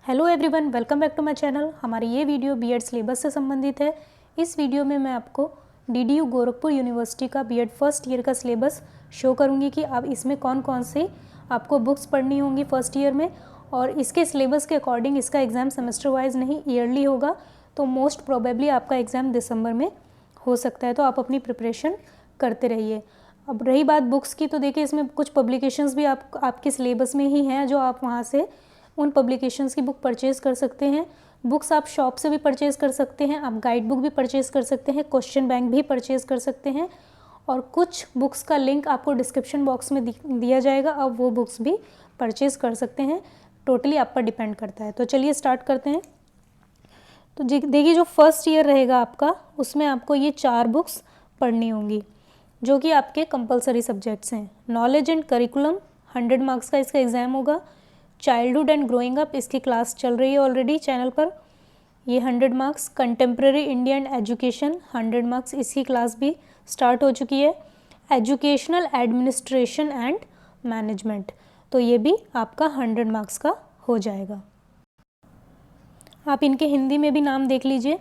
Hello everyone, welcome back to my channel. हमारी ये video BEd syllabus से संबंधित है। इस वीडियो में मैं आपको डीडीयू गोरखपुर यूनिवर्सिटी का बीएड फर्स्ट ईयर का सिलेबस शो करूंगी कि आप इसमें कौन कौन से आपको बुक्स पढ़नी होंगी फर्स्ट ईयर में, और इसके सिलेबस के अकॉर्डिंग इसका एग्ज़ाम सेमेस्टर वाइज नहीं ईयरली होगा, तो मोस्ट प्रोबेबली आपका एग्ज़ाम दिसंबर में हो सकता है। तो आप अपनी प्रिपरेशन करते रहिए। अब रही बात बुक्स की, तो देखिए इसमें कुछ पब्लिकेशंस भी आपके सिलेबस में ही हैं, जो आप वहाँ से उन पब्लिकेशंस की बुक परचेज़ कर सकते हैं। बुक्स आप शॉप से भी परचेज़ कर सकते हैं, आप गाइड बुक भी परचेज़ कर सकते हैं, क्वेश्चन बैंक भी परचेज़ कर सकते हैं, और कुछ बुक्स का लिंक आपको डिस्क्रिप्शन बॉक्स में दिया जाएगा, आप वो बुक्स भी परचेज़ कर सकते हैं। टोटली आप पर डिपेंड करता है। तो चलिए स्टार्ट करते हैं। तो देखिए जो फर्स्ट ईयर रहेगा आपका, उसमें आपको ये 4 बुक्स पढ़नी होंगी जो कि आपके कंपलसरी सब्जेक्ट्स हैं। नॉलेज एंड करिकुलम 100 मार्क्स का इसका एग्ज़ाम होगा। चाइल्डहुड एंड ग्रोइंग अप, इसकी क्लास चल रही है ऑलरेडी चैनल पर, ये 100 marks. Contemporary India and education 100 marks, इसकी क्लास भी स्टार्ट हो चुकी है। एजुकेशनल एडमिनिस्ट्रेशन एंड मैनेजमेंट, तो ये भी आपका 100 मार्क्स का हो जाएगा। आप इनके हिंदी में भी नाम देख लीजिए।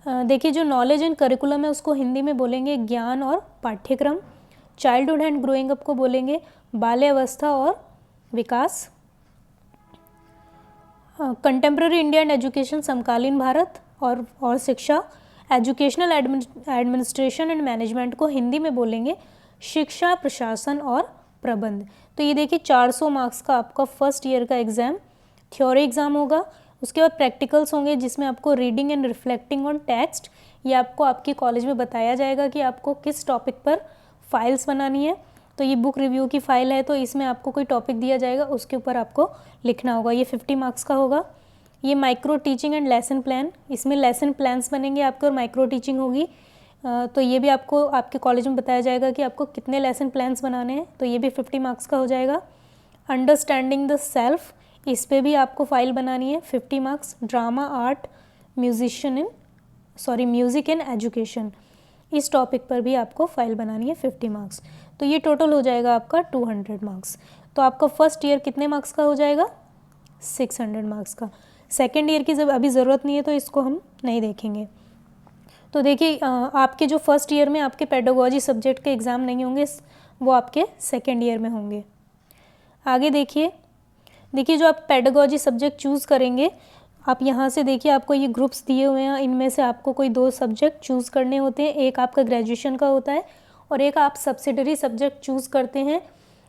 देखिए जो नॉलेज एंड करिकुलम है उसको हिंदी में बोलेंगे ज्ञान और पाठ्यक्रम। चाइल्डहुड एंड ग्रोइंग अप को बोलेंगे बाल्यावस्था और विकास। कंटेम्प्रेरी इंडिया एंड एजुकेशन समकालीन भारत और शिक्षा। एजुकेशनल एडमिनिस्ट्रेशन एंड मैनेजमेंट को हिंदी में बोलेंगे शिक्षा, प्रशासन और प्रबंध। तो ये देखिए 400 मार्क्स का आपका फर्स्ट ईयर का एग्ज़ाम थ्योरी एग्ज़ाम होगा। उसके बाद प्रैक्टिकल्स होंगे जिसमें आपको reading and reflecting on text, ये आपको आपके कॉलेज में बताया जाएगा कि आपको किस टॉपिक पर फाइल्स बनानी है। तो ये बुक रिव्यू की फ़ाइल है, तो इसमें आपको कोई टॉपिक दिया जाएगा, उसके ऊपर आपको लिखना होगा। ये 50 मार्क्स का होगा। ये micro teaching and lesson plan, इसमें लेसन प्लान्स बनेंगे आपके और माइक्रो टीचिंग होगी। तो ये भी आपको आपके कॉलेज में बताया जाएगा कि आपको कितने लेसन प्लान्स बनाने हैं, तो ये भी 50 मार्क्स का हो जाएगा। अंडरस्टैंडिंग द सेल्फ, इस पर भी आपको फ़ाइल बनानी है, 50 marks. Drama, art, music in education, इस टॉपिक पर भी आपको फाइल बनानी है, 50 मार्क्स। तो ये टोटल हो जाएगा आपका 200 मार्क्स। तो आपका फर्स्ट ईयर कितने मार्क्स का हो जाएगा? 600 मार्क्स का। सेकेंड ईयर की जब अभी ज़रूरत नहीं है तो इसको हम नहीं देखेंगे। तो देखिए आपके जो फर्स्ट ईयर में आपके पेडागोजी सब्जेक्ट के एग्ज़ाम नहीं होंगे, वो आपके सेकेंड ईयर में होंगे। आगे देखिए जो आप पेडागोजी सब्जेक्ट चूज़ करेंगे, आप यहाँ से देखिए आपको ये ग्रुप्स दिए हुए हैं, इनमें से आपको कोई 2 सब्जेक्ट चूज़ करने होते हैं। एक आपका ग्रेजुएशन का होता है और एक आप सब्सिडरी सब्जेक्ट चूज़ करते हैं,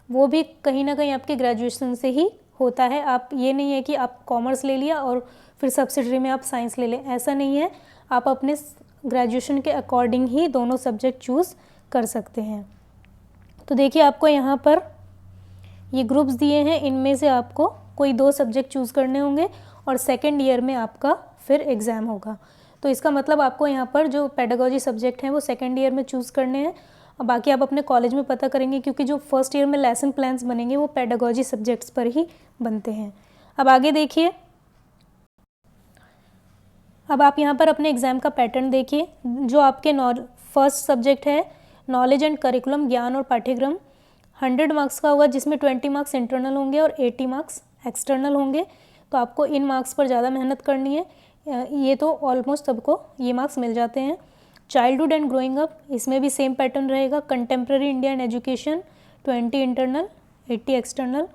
वो भी कहीं ना कहीं आपके ग्रेजुएशन से ही होता है। आप ये नहीं है कि आप कॉमर्स ले लिया और फिर सब्सिडरी में आप साइंस ले लें, ऐसा नहीं है। आप अपने ग्रेजुएशन के अकॉर्डिंग ही दोनों सब्जेक्ट चूज़ कर सकते हैं। तो देखिए आपको यहाँ पर ये ग्रुप्स दिए हैं, इनमें से आपको कोई 2 सब्जेक्ट चूज़ करने होंगे और सेकेंड ईयर में आपका फिर एग्ज़ाम होगा। तो इसका मतलब आपको यहाँ पर जो पेडागोजी सब्जेक्ट हैं वो सेकेंड ईयर में चूज़ करने हैं, और बाकी आप अपने कॉलेज में पता करेंगे, क्योंकि जो फर्स्ट ईयर में लेसन प्लान्स बनेंगे वो पेडागोजी सब्जेक्ट्स पर ही बनते हैं। अब आगे देखिए, अब आप यहाँ पर अपने एग्ज़ाम का पैटर्न देखिए। जो आपके फर्स्ट सब्जेक्ट है नॉलेज एंड करिकुलम, ज्ञान और पाठ्यक्रम, 100 मार्क्स का होगा, जिसमें 20 मार्क्स इंटरनल होंगे और 80 मार्क्स एक्सटर्नल होंगे। तो आपको इन मार्क्स पर ज़्यादा मेहनत करनी है, ये तो ऑलमोस्ट सबको ये मार्क्स मिल जाते हैं। चाइल्डहुड एंड ग्रोइंग अप, इसमें भी सेम पैटर्न रहेगा। Contemporary India and education 20 internal 80 external.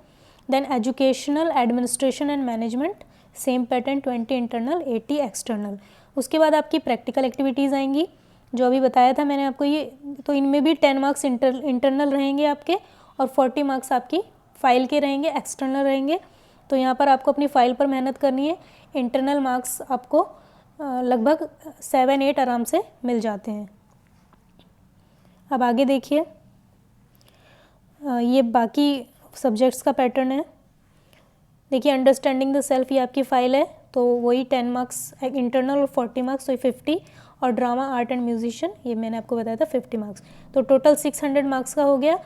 Then educational administration and management, same pattern 20 internal 80 external. उसके बाद आपकी प्रैक्टिकल एक्टिविटीज़ आएंगी, जो अभी बताया था मैंने आपको ये, तो इनमें भी 10 मार्क्स इंटरनल रहेंगे आपके और 40 मार्क्स आपकी फ़ाइल के रहेंगे, एक्सटर्नल रहेंगे। तो यहाँ पर आपको अपनी फ़ाइल पर मेहनत करनी है। इंटरनल मार्क्स आपको लगभग 7-8 आराम से मिल जाते हैं। अब आगे देखिए, ये बाकी सब्जेक्ट्स का पैटर्न है। देखिए अंडरस्टैंडिंग द सेल्फ, ये आपकी फ़ाइल है, तो वही 10 मार्क्स इंटरनल और 40 मार्क्स, तो 50। और ड्रामा, आर्ट एंड म्यूजिशियन, ये मैंने आपको बताया था 50 मार्क्स। तो टोटल 600 मार्क्स का हो गया,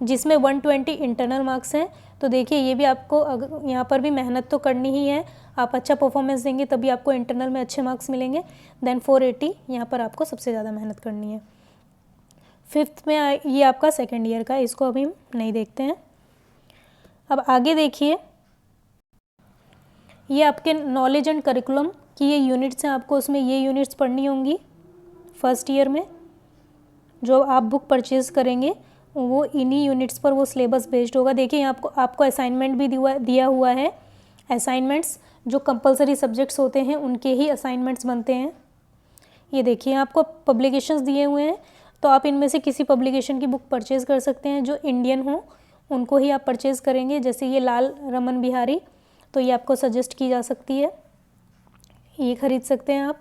जिसमें 120 इंटरनल मार्क्स हैं। तो देखिए ये भी आपको यहाँ पर भी मेहनत तो करनी ही है, आप अच्छा परफॉर्मेंस देंगे तभी आपको इंटरनल में अच्छे मार्क्स मिलेंगे। देन 480 यहाँ पर आपको सबसे ज़्यादा मेहनत करनी है। 5th में ये आपका सेकेंड ईयर का, इसको अभी हम नहीं देखते हैं। अब आगे देखिए, ये आपके नॉलेज एंड करिकुलम की ये यूनिट्स हैं, आपको उसमें ये यूनिट्स पढ़नी होंगी फर्स्ट ईयर में। जो आप बुक परचेज़ करेंगे वो इन्हीं यूनिट्स पर वो सिलेबस बेस्ड होगा। देखिए यहाँ आपको असाइनमेंट भी दिया हुआ है। असाइनमेंट्स जो कंपलसरी सब्जेक्ट्स होते हैं उनके ही असाइनमेंट्स बनते हैं। ये देखिए आपको पब्लिकेशंस दिए हुए हैं, तो आप इनमें से किसी पब्लिकेशन की बुक परचेज़ कर सकते हैं। जो इंडियन हो उनको ही आप परचेज़ करेंगे, जैसे ये लाल रमन बिहारी, तो ये आपको सजेस्ट की जा सकती है, ये ख़रीद सकते हैं आप।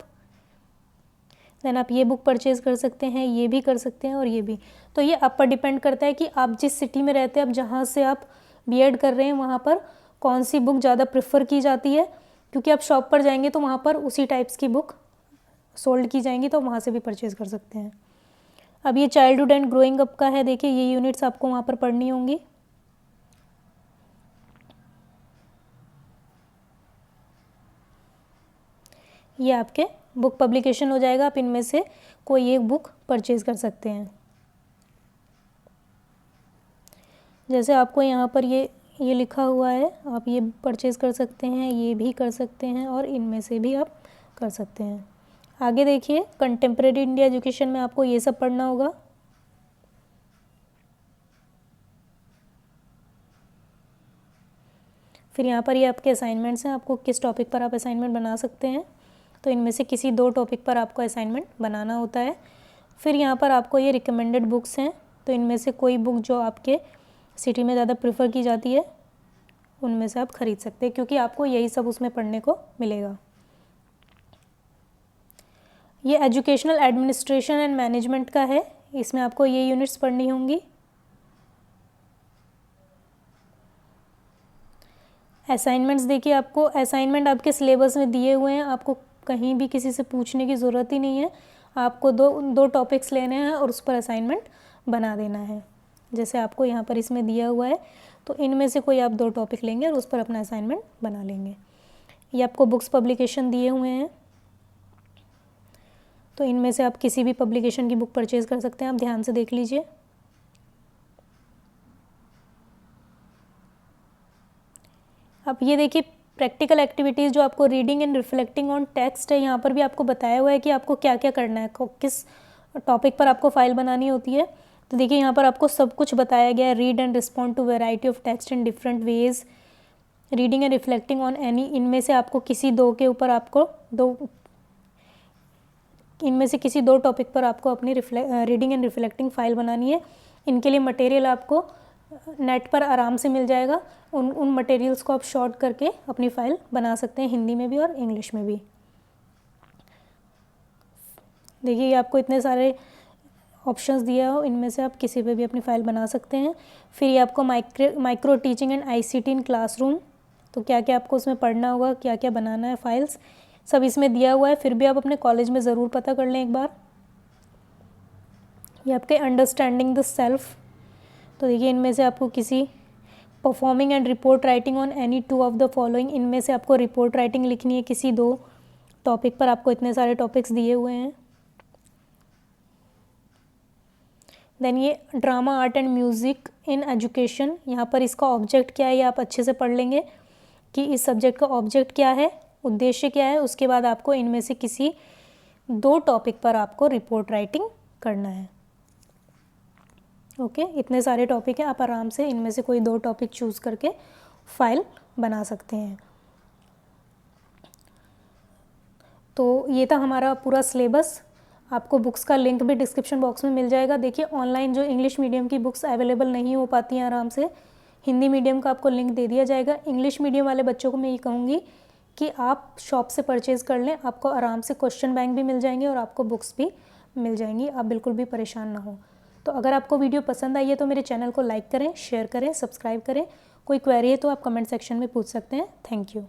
देन आप ये बुक परचेज़ कर सकते हैं, ये भी कर सकते हैं और ये भी। तो ये आप पर डिपेंड करता है कि आप जिस सिटी में रहते हैं, आप जहाँ से आप बीएड कर रहे हैं वहाँ पर कौन सी बुक ज़्यादा प्रेफर की जाती है, क्योंकि आप शॉप पर जाएंगे तो वहाँ पर उसी टाइप्स की बुक सोल्ड की जाएंगी, तो वहाँ से भी परचेज़ कर सकते हैं। अब ये चाइल्डहुड एंड ग्रोइंग अप का है, देखिए ये यूनिट्स आपको वहाँ पर पढ़नी होंगी। ये आपके बुक पब्लिकेशन हो जाएगा, आप इनमें से कोई एक बुक परचेज़ कर सकते हैं। जैसे आपको यहाँ पर ये लिखा हुआ है, आप ये परचेज़ कर सकते हैं, ये भी कर सकते हैं और इनमें से भी आप कर सकते हैं। आगे देखिए कंटेम्प्रेरी इंडिया एजुकेशन में आपको ये सब पढ़ना होगा। फिर यहाँ पर ये आपके असाइनमेंट्स हैं, आपको किस टॉपिक पर आप असाइनमेंट बना सकते हैं, तो इनमें से किसी 2 टॉपिक पर आपको असाइनमेंट बनाना होता है। फिर यहाँ पर आपको ये रिकमेंडेड बुक्स हैं, तो इनमें से कोई बुक जो आपके सिटी में ज़्यादा प्रेफर की जाती है उनमें से आप ख़रीद सकते हैं, क्योंकि आपको यही सब उसमें पढ़ने को मिलेगा। ये एजुकेशनल एडमिनिस्ट्रेशन एंड मैनेजमेंट का है, इसमें आपको ये यूनिट्स पढ़नी होंगी। असाइनमेंट्स देखिए, आपको असाइनमेंट आपके सिलेबस में दिए हुए हैं, आपको कहीं भी किसी से पूछने की ज़रूरत ही नहीं है। आपको दो टॉपिक्स लेने हैं और उस पर असाइनमेंट बना देना है। जैसे आपको यहाँ पर इसमें दिया हुआ है, तो इनमें से कोई आप 2 टॉपिक लेंगे और उस पर अपना असाइनमेंट बना लेंगे। ये आपको बुक्स पब्लिकेशन दिए हुए हैं, तो इनमें से आप किसी भी पब्लिकेशन की बुक परचेज़ कर सकते हैं। आप ध्यान से देख लीजिए। अब ये देखिए प्रैक्टिकल एक्टिविटीज़ जो आपको reading and reflecting on text है, यहाँ पर भी आपको बताया हुआ है कि आपको क्या क्या करना है, किस टॉपिक पर आपको फाइल बनानी होती है। तो देखिए यहाँ पर आपको सब कुछ बताया गया है। Read and respond to variety of text in different ways, reading and reflecting on any, इनमें से आपको किसी 2 के ऊपर आपको इनमें से किसी 2 टॉपिक पर आपको अपनी रीडिंग एंड रिफ्लेक्टिंग फ़ाइल बनानी है। इनके लिए मटेरियल आपको नेट पर आराम से मिल जाएगा। उन मटेरियल्स को आप शॉर्ट करके अपनी फ़ाइल बना सकते हैं, हिंदी में भी और इंग्लिश में भी। देखिए आपको इतने सारे ऑप्शंस दिया हो, इनमें से आप किसी पे भी अपनी फ़ाइल बना सकते हैं। फिर ये आपको micro teaching and ICT in classroom, तो क्या क्या आपको उसमें पढ़ना होगा, क्या क्या बनाना है फाइल्स, सब इसमें दिया हुआ है। फिर भी आप अपने कॉलेज में ज़रूर पता कर लें एक बार। ये आपके अंडरस्टैंडिंग द सेल्फ, तो देखिए इनमें से आपको किसी performing and report writing on any 2 of the following, इनमें से आपको रिपोर्ट राइटिंग लिखनी है किसी 2 टॉपिक पर। आपको इतने सारे टॉपिक्स दिए हुए हैं। देन ये drama art and music in education, यहाँ पर इसका ऑब्जेक्ट क्या है ये आप अच्छे से पढ़ लेंगे कि इस सब्जेक्ट का ऑब्जेक्ट क्या है, उद्देश्य क्या है। उसके बाद आपको इनमें से किसी 2 टॉपिक पर आपको रिपोर्ट राइटिंग करना है। ओके, इतने सारे टॉपिक हैं, आप आराम से इनमें से कोई 2 टॉपिक चूज़ करके फाइल बना सकते हैं। तो ये था हमारा पूरा सिलेबस। आपको बुक्स का लिंक भी डिस्क्रिप्शन बॉक्स में मिल जाएगा। देखिए ऑनलाइन जो इंग्लिश मीडियम की बुक्स अवेलेबल नहीं हो पाती हैं आराम से, हिंदी मीडियम का आपको लिंक दे दिया जाएगा। इंग्लिश मीडियम वाले बच्चों को मैं ये कहूँगी कि आप शॉप से परचेज़ कर लें, आपको आराम से क्वेश्चन बैंक भी मिल जाएंगे और आपको बुक्स भी मिल जाएंगी, आप बिल्कुल भी परेशान ना हो। तो अगर आपको वीडियो पसंद आई है तो मेरे चैनल को लाइक करें, शेयर करें, सब्सक्राइब करें। कोई क्वेरी है तो आप कमेंट सेक्शन में पूछ सकते हैं। Thank you.